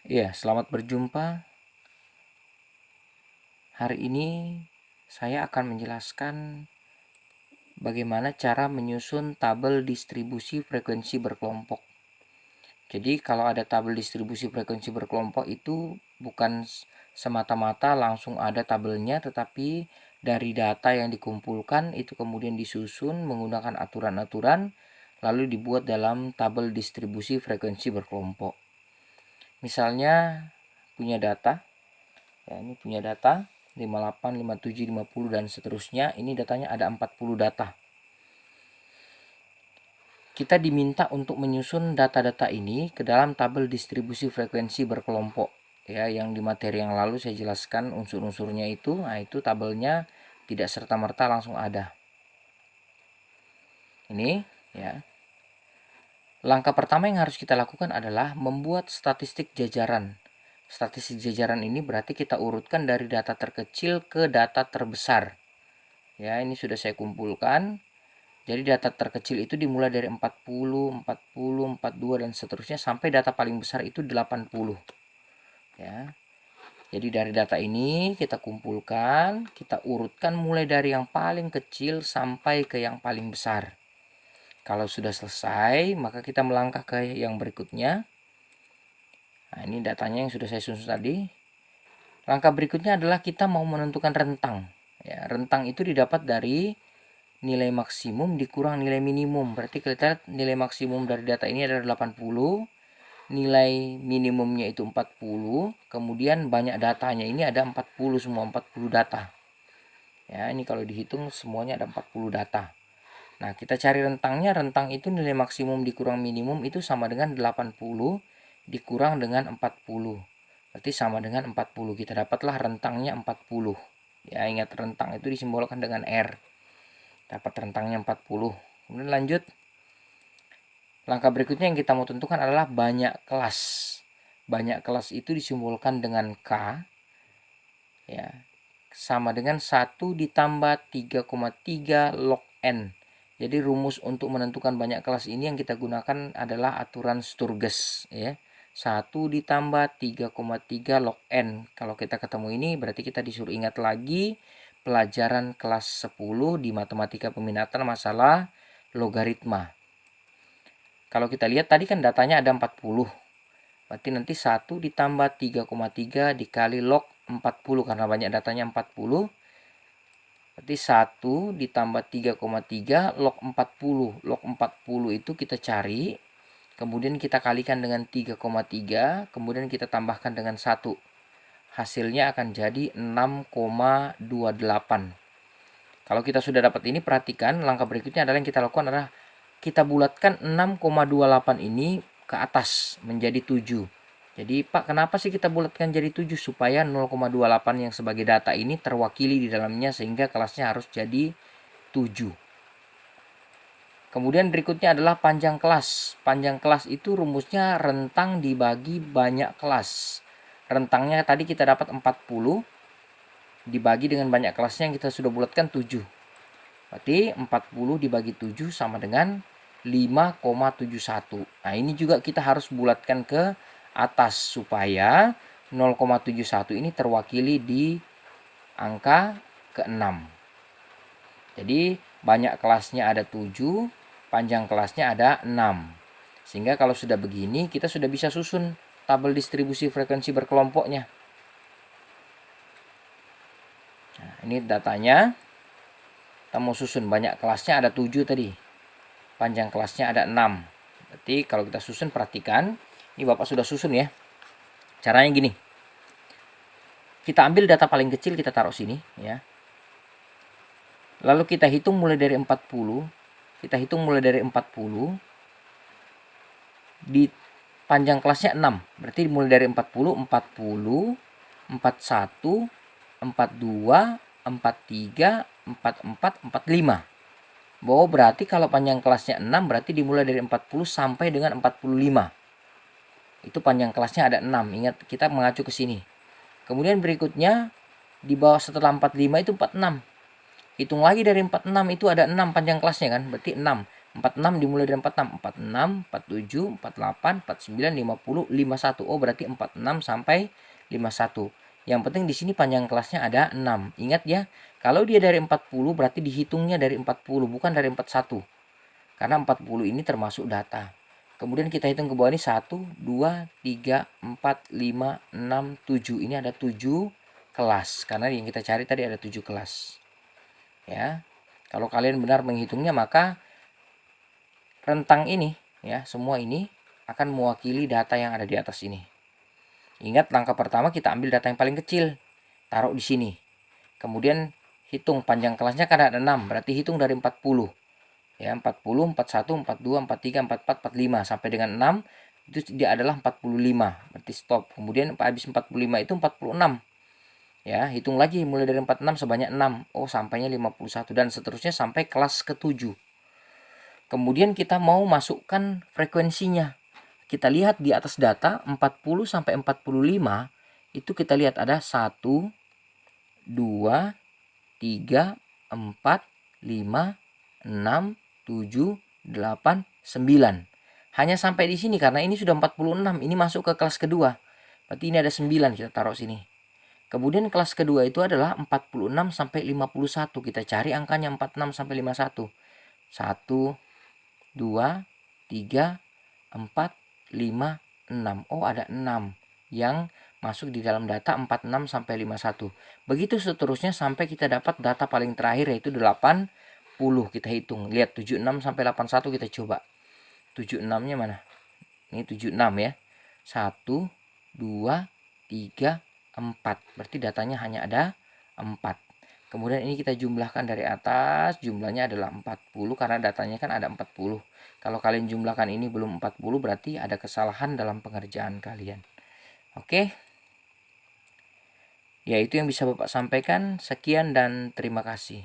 Iya, selamat berjumpa. Hari ini saya akan menjelaskan bagaimana cara menyusun tabel distribusi frekuensi berkelompok. Jadi kalau ada tabel distribusi frekuensi berkelompok itu bukan semata-mata langsung ada tabelnya, tetapi dari data yang dikumpulkan itu kemudian disusun menggunakan aturan-aturan lalu dibuat dalam tabel distribusi frekuensi berkelompok. Misalnya punya data, ya ini punya data 58, 57, 50 dan seterusnya. Ini datanya ada 40 data. Kita diminta untuk menyusun data-data ini ke dalam tabel distribusi frekuensi berkelompok. Ya, yang di materi yang lalu saya jelaskan unsur-unsurnya itu. Nah, itu tabelnya tidak serta-merta langsung ada. Ini ya. Langkah pertama yang harus kita lakukan adalah membuat statistik jajaran. Statistik jajaran ini berarti kita urutkan dari data terkecil ke data terbesar. Ya, ini sudah saya kumpulkan. Jadi data terkecil itu dimulai dari 40, 40, 42 dan seterusnya sampai data paling besar itu 80. Ya. Jadi dari data ini kita kumpulkan, kita urutkan mulai dari yang paling kecil sampai ke yang paling besar. Kalau sudah selesai, maka kita melangkah ke yang berikutnya. Nah, ini datanya yang sudah saya susun tadi. Langkah berikutnya adalah kita mau menentukan rentang. Ya, rentang itu didapat dari nilai maksimum dikurang nilai minimum. Berarti kita lihat nilai maksimum dari data ini adalah 80, nilai minimumnya itu 40, kemudian banyak datanya ini ada 40 semua, 40 data. Ya, ini kalau dihitung semuanya ada 40 data. Nah, kita cari rentangnya. Rentang itu nilai maksimum dikurang minimum itu sama dengan 80 dikurang dengan 40. Berarti sama dengan 40. Kita dapatlah rentangnya 40. Ya, ingat rentang itu disimbolkan dengan R. Dapat rentangnya 40. Kemudian lanjut. Langkah berikutnya yang kita mau tentukan adalah banyak kelas. Banyak kelas itu disimbolkan dengan K. Ya, sama dengan 1 ditambah 3,3 log N. Jadi rumus untuk menentukan banyak kelas ini yang kita gunakan adalah aturan Sturges. Ya. 1 ditambah 3,3 log N. Kalau kita ketemu ini berarti kita disuruh ingat lagi pelajaran kelas 10 di matematika peminatan masalah logaritma. Kalau kita lihat tadi kan datanya ada 40. Berarti nanti 1 ditambah 3,3 dikali log 40 karena banyak datanya 40. Berarti 1 ditambah 3,3 log 40. Log 40 itu kita cari. Kemudian kita kalikan dengan 3,3. Kemudian kita tambahkan dengan 1. Hasilnya akan jadi 6,28. Kalau kita sudah dapat ini, perhatikan langkah berikutnya adalah yang kita lakukan adalah kita bulatkan 6,28 ini ke atas menjadi 7. Jadi Pak, kenapa sih kita bulatkan jadi 7? Supaya 0,28 yang sebagai data ini terwakili di dalamnya sehingga kelasnya harus jadi 7. Kemudian berikutnya adalah panjang kelas. Panjang kelas itu rumusnya rentang dibagi banyak kelas. Rentangnya tadi kita dapat 40 dibagi dengan banyak kelasnya yang kita sudah bulatkan 7. Berarti 40 dibagi 7 sama dengan 5,71. Nah, ini juga kita harus bulatkan ke atas supaya 0,71 ini terwakili di angka ke-6. Jadi banyak kelasnya ada 7, panjang kelasnya ada 6. Sehingga kalau sudah begini kita sudah bisa susun tabel distribusi frekuensi berkelompoknya. Nah, ini datanya. Kita mau susun banyak kelasnya ada 7 tadi. Panjang kelasnya ada 6. Berarti kalau kita susun, perhatikan. Ini Bapak sudah susun ya. Caranya gini. Kita ambil data paling kecil, kita taruh sini ya. Lalu kita hitung mulai dari 40. Kita hitung mulai dari 40. Di panjang kelasnya 6. Berarti mulai dari 40, 40, 41, 42, 43, 44, 45. Bahwa berarti kalau panjang kelasnya 6 berarti dimulai dari 40 sampai dengan 45. Itu panjang kelasnya ada 6. Ingat kita mengacu ke sini. Kemudian berikutnya di bawah setelah 45 itu 46. Hitung lagi dari 46 itu ada 6 panjang kelasnya kan. Berarti 6. 46 dimulai dari 46, 46, 47, 48, 49, 50, 51. Oh, berarti 46 sampai 51. Yang penting di sini panjang kelasnya ada 6. Ingat ya, kalau dia dari 40 berarti dihitungnya dari 40, bukan dari 41. Karena 40 ini termasuk data. Kemudian kita hitung ke bawah ini 1, 2, 3, 4, 5, 6, 7. Ini ada 7 kelas. Karena yang kita cari tadi ada 7 kelas. Ya. Kalau kalian benar menghitungnya, maka rentang ini ya, semua ini akan mewakili data yang ada di atas ini. Ingat, langkah pertama kita ambil data yang paling kecil, taruh di sini. Kemudian hitung panjang kelasnya kan ada 6, berarti hitung dari 40. Ya, 40, 41, 42, 43, 44, 45 sampai dengan 6 itu dia adalah 45. Berarti stop. Kemudian habis 45 itu 46. Ya, hitung lagi mulai dari 46 sebanyak 6. Oh, sampainya 51 dan seterusnya sampai kelas ke-7. Kemudian kita mau masukkan frekuensinya. Kita lihat di atas data 40 sampai 45 itu kita lihat ada 1, 2, 3, 4, 5, 6, 7, 8, 9. Hanya sampai di sini karena ini sudah 46, ini masuk ke kelas kedua. Berarti ini ada 9, kita taruh sini. Kemudian kelas kedua itu adalah 46 sampai 51. Kita cari angkanya 46 sampai 51. 1, 2, 3, 4, 5, 6. Oh, ada 6 yang masuk di dalam data 46 sampai 51. Begitu seterusnya sampai kita dapat data paling terakhir yaitu 80. Kita hitung. Lihat 76 sampai 81 kita coba. 76-nya mana? Ini 76 ya. 1, 2, 3, 4. Berarti datanya hanya ada 4. Kemudian ini kita jumlahkan dari atas, jumlahnya adalah 40 karena datanya kan ada 40. Kalau kalian jumlahkan ini belum 40 berarti ada kesalahan dalam pengerjaan kalian. Oke. Ya, itu yang bisa Bapak sampaikan. Sekian dan terima kasih.